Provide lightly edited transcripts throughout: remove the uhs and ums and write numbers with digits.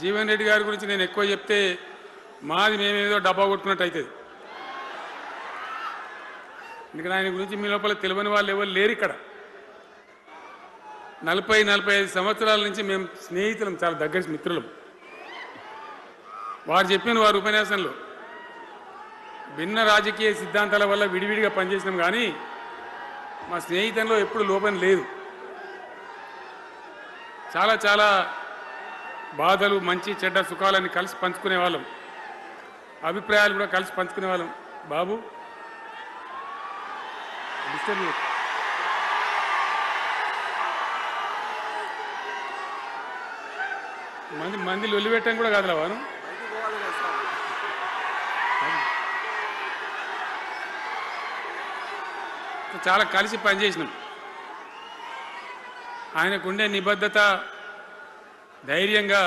జీవన్ రెడ్డి గారి గురించి నేను ఎక్కువ చెప్తే మాది మేమేదో డబ్బా కొట్టుకున్నట్టు అవుతుంది. ఎందుకంటే ఆయన గురించి మీ లోపల తెలియని వాళ్ళు ఎవరు లేరు ఇక్కడ. 40-45 సంవత్సరాల నుంచి మేము స్నేహితులం, చాలా దగ్గర మిత్రులం. వారు చెప్పిన వారి ఉపన్యాసంలో భిన్న రాజకీయ సిద్ధాంతాల వల్ల విడివిడిగా పనిచేసినాం, కానీ మా స్నేహితంలో ఎప్పుడు లోపం లేదు. చాలా చాలా బాధలు, మంచి చెడ్డ సుఖాలని కలిసి పంచుకునే వాళ్ళం, అభిప్రాయాలు కూడా కలిసి పంచుకునే వాళ్ళం. బాబు మంది లొల్లి పెట్టని కూడా కాదులా వారు. చాలా కలిసి పనిచేసినాం. ఆయనకుండే నిబద్ధత, ధైర్యంగా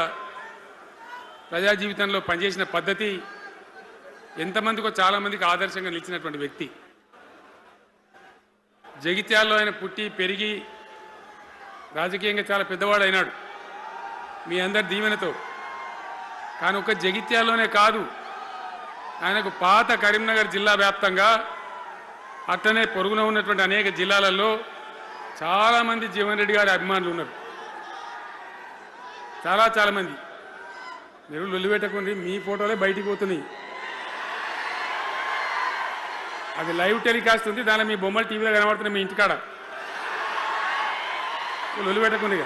ప్రజా జీవితంలో పనిచేసిన పద్ధతి ఎంతమందికో చాలామందికి ఆదర్శంగా నిలిచినటువంటి వ్యక్తి. జగిత్యాల్లో ఆయన పుట్టి పెరిగి రాజకీయంగా చాలా పెద్దవాడు అయినాడు మీ అందరి దీవెనతో. కానీ ఒక జగిత్యాల్లోనే కాదు, ఆయనకు పాత కరీంనగర్ జిల్లా వ్యాప్తంగా అట్లనే పొరుగున ఉన్నటువంటి అనేక జిల్లాలలో చాలామంది జీవన్ రెడ్డి గారి అభిమానులు ఉన్నారు. చాలామంది. మీరు లొల్లి పెట్టకండి, మీ ఫోటోలే బయటికి పోతున్నాయి. అది లైవ్ టెలికాస్ట్ ఉంది, దానిలో మీ బొమ్మలు టీవీలో కనబడుతున్నాయి మీ ఇంటికాడ. లొల్లి పెట్టకండి.